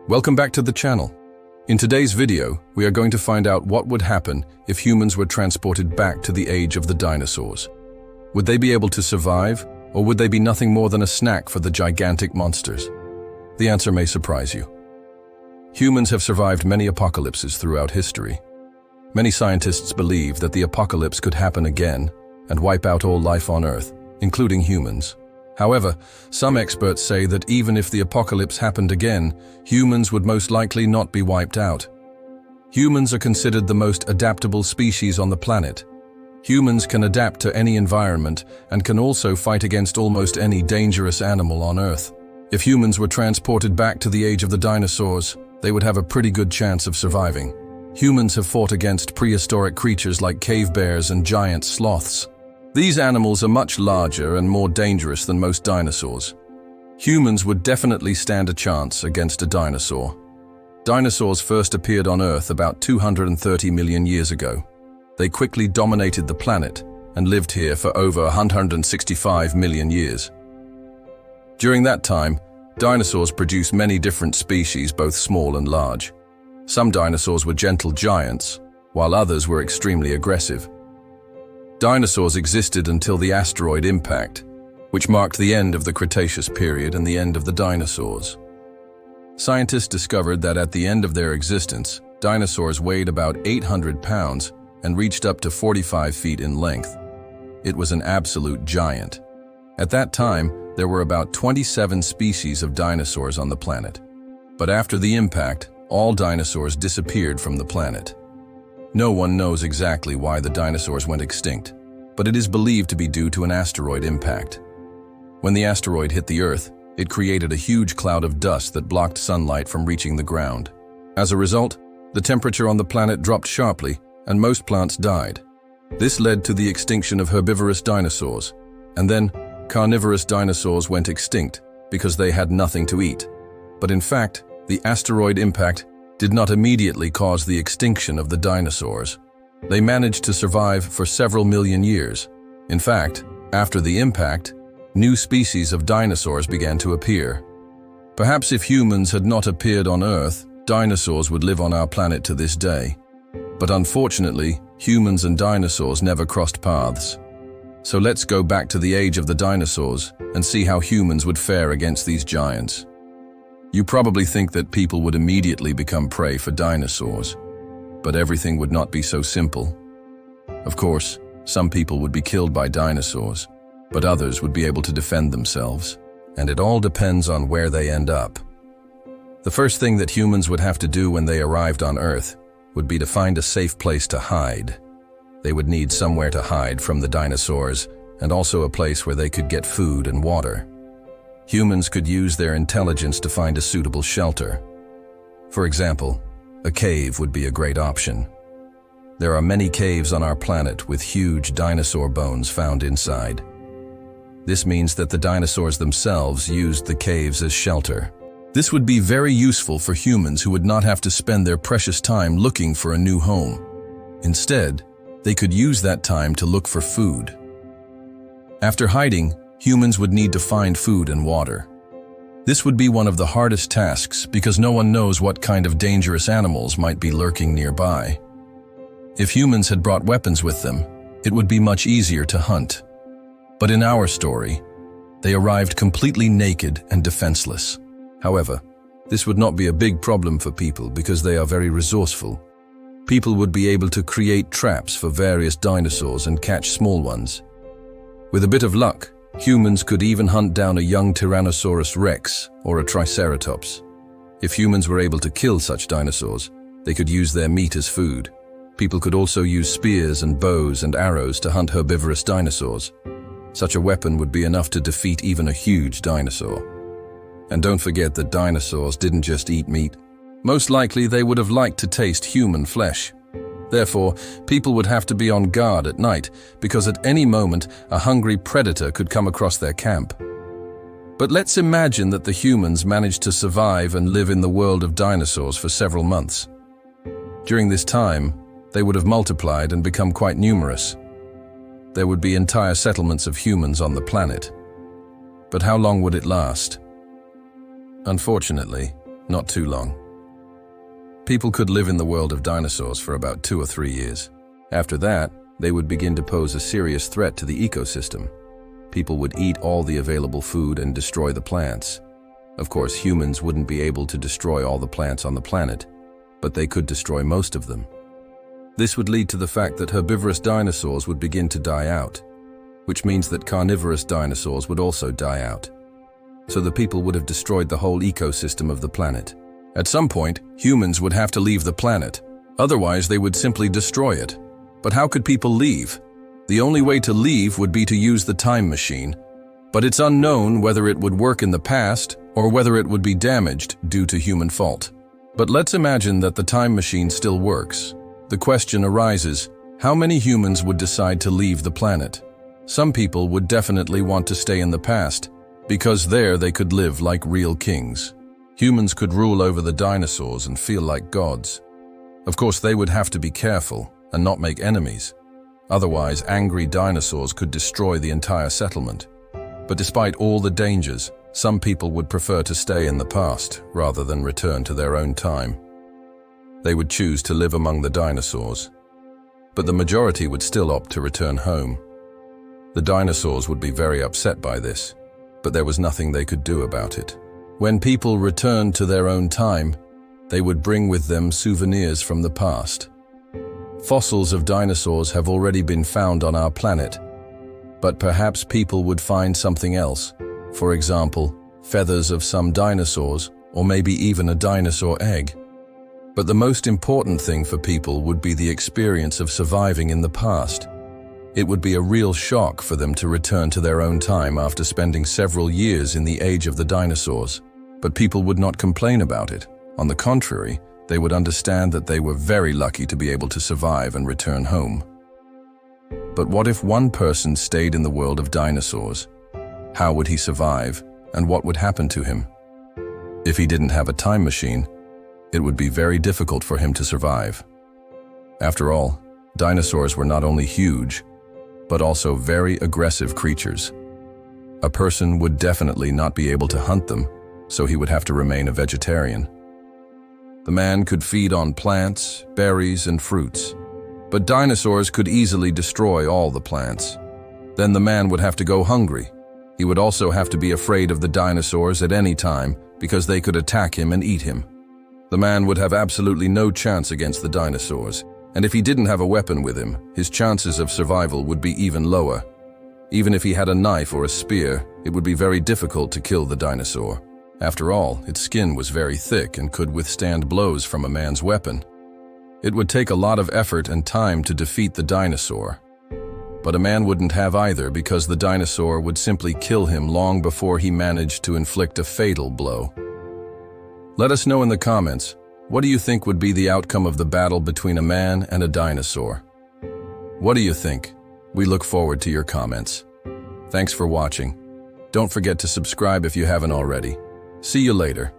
Welcome back to the channel. In today's video, we are going to find out what would happen if humans were transported back to the age of the dinosaurs. Would they be able to survive, or would they be nothing more than a snack for the gigantic monsters? The answer may surprise you. Humans have survived many apocalypses throughout history. Many scientists believe that the apocalypse could happen again and wipe out all life on Earth, including humans. However, some experts say that even if the apocalypse happened again, humans would most likely not be wiped out. Humans are considered the most adaptable species on the planet. Humans can adapt to any environment and can also fight against almost any dangerous animal on Earth. If humans were transported back to the age of the dinosaurs, they would have a pretty good chance of surviving. Humans have fought against prehistoric creatures like cave bears and giant sloths. These animals are much larger and more dangerous than most dinosaurs. Humans would definitely stand a chance against a dinosaur. Dinosaurs first appeared on Earth about 230 million years ago. They quickly dominated the planet and lived here for over 165 million years. During that time, dinosaurs produced many different species, both small and large. Some dinosaurs were gentle giants, while others were extremely aggressive. Dinosaurs existed until the asteroid impact, which marked the end of the Cretaceous period and the end of the dinosaurs. Scientists discovered that at the end of their existence, dinosaurs weighed about 800 pounds and reached up to 45 feet in length. It was an absolute giant. At that time, there were about 27 species of dinosaurs on the planet. But after the impact, all dinosaurs disappeared from the planet. No one knows exactly why the dinosaurs went extinct, but it is believed to be due to an asteroid impact. When the asteroid hit the Earth, it created a huge cloud of dust that blocked sunlight from reaching the ground. As a result, the temperature on the planet dropped sharply, and most plants died. This led to the extinction of herbivorous dinosaurs, and then carnivorous dinosaurs went extinct because they had nothing to eat. But in fact, the asteroid impact did not immediately cause the extinction of the dinosaurs. They managed to survive for several million years. In fact, after the impact, new species of dinosaurs began to appear. Perhaps if humans had not appeared on Earth, dinosaurs would live on our planet to this day. But unfortunately, humans and dinosaurs never crossed paths. So let's go back to the age of the dinosaurs and see how humans would fare against these giants. You probably think that people would immediately become prey for dinosaurs, but everything would not be so simple. Of course, some people would be killed by dinosaurs, but others would be able to defend themselves, and it all depends on where they end up. The first thing that humans would have to do when they arrived on Earth would be to find a safe place to hide. They would need somewhere to hide from the dinosaurs, and also a place where they could get food and water. Humans could use their intelligence to find a suitable shelter. For example, a cave would be a great option. There are many caves on our planet with huge dinosaur bones found inside. This means that the dinosaurs themselves used the caves as shelter. This would be very useful for humans who would not have to spend their precious time looking for a new home. Instead, they could use that time to look for food. After hiding, humans would need to find food and water. This would be one of the hardest tasks because no one knows what kind of dangerous animals might be lurking nearby. If humans had brought weapons with them, it would be much easier to hunt. But in our story, they arrived completely naked and defenseless. However, this would not be a big problem for people because they are very resourceful. People would be able to create traps for various dinosaurs and catch small ones. With a bit of luck, humans could even hunt down a young Tyrannosaurus rex or a Triceratops. If humans were able to kill such dinosaurs, they could use their meat as food. People could also use spears and bows and arrows to hunt herbivorous dinosaurs. Such a weapon would be enough to defeat even a huge dinosaur. And don't forget that dinosaurs didn't just eat meat. Most likely they would have liked to taste human flesh. Therefore, people would have to be on guard at night because at any moment a hungry predator could come across their camp. But let's imagine that the humans managed to survive and live in the world of dinosaurs for several months. During this time, they would have multiplied and become quite numerous. There would be entire settlements of humans on the planet. But how long would it last? Unfortunately, Not too long. People could live in the world of dinosaurs for about 2 or 3 years. After that, they would begin to pose a serious threat to the ecosystem. People would eat all the available food and destroy the plants. Of course, humans wouldn't be able to destroy all the plants on the planet, but they could destroy most of them. This would lead to the fact that herbivorous dinosaurs would begin to die out, which means that carnivorous dinosaurs would also die out. So the people would have destroyed the whole ecosystem of the planet. At some point, humans would have to leave the planet. Otherwise, they would simply destroy it. But how could people leave? The only way to leave would be to use the time machine. But it's unknown whether it would work in the past or whether it would be damaged due to human fault. But let's imagine that the time machine still works. The question arises, how many humans would decide to leave the planet? Some people would definitely want to stay in the past, because there they could live like real kings. Humans could rule over the dinosaurs and feel like gods. Of course, they would have to be careful and not make enemies. Otherwise, angry dinosaurs could destroy the entire settlement. But despite all the dangers, some people would prefer to stay in the past rather than return to their own time. They would choose to live among the dinosaurs. But the majority would still opt to return home. The dinosaurs would be very upset by this, but there was nothing they could do about it. When people returned to their own time, they would bring with them souvenirs from the past. Fossils of dinosaurs have already been found on our planet, but perhaps people would find something else. For example, feathers of some dinosaurs, or maybe even a dinosaur egg. But the most important thing for people would be the experience of surviving in the past. It would be a real shock for them to return to their own time after spending several years in the age of the dinosaurs. But people would not complain about it. On the contrary, they would understand that they were very lucky to be able to survive and return home. But what if one person stayed in the world of dinosaurs? How would he survive, and what would happen to him? If he didn't have a time machine, it would be very difficult for him to survive. After all, dinosaurs were not only huge, but also very aggressive creatures. A person would definitely not be able to hunt them, so he would have to remain a vegetarian. The man could feed on plants, berries, and fruits, but dinosaurs could easily destroy all the plants. Then the man would have to go hungry. He would also have to be afraid of the dinosaurs at any time because they could attack him and eat him. The man would have absolutely no chance against the dinosaurs, and if he didn't have a weapon with him, his chances of survival would be even lower. Even if he had a knife or a spear, it would be very difficult to kill the dinosaur. After all, its skin was very thick and could withstand blows from a man's weapon. It would take a lot of effort and time to defeat the dinosaur. But a man wouldn't have either because the dinosaur would simply kill him long before he managed to inflict a fatal blow. Let us know in the comments, what do you think would be the outcome of the battle between a man and a dinosaur? What do you think? We look forward to your comments. Thanks for watching. Don't forget to subscribe if you haven't already. See you later.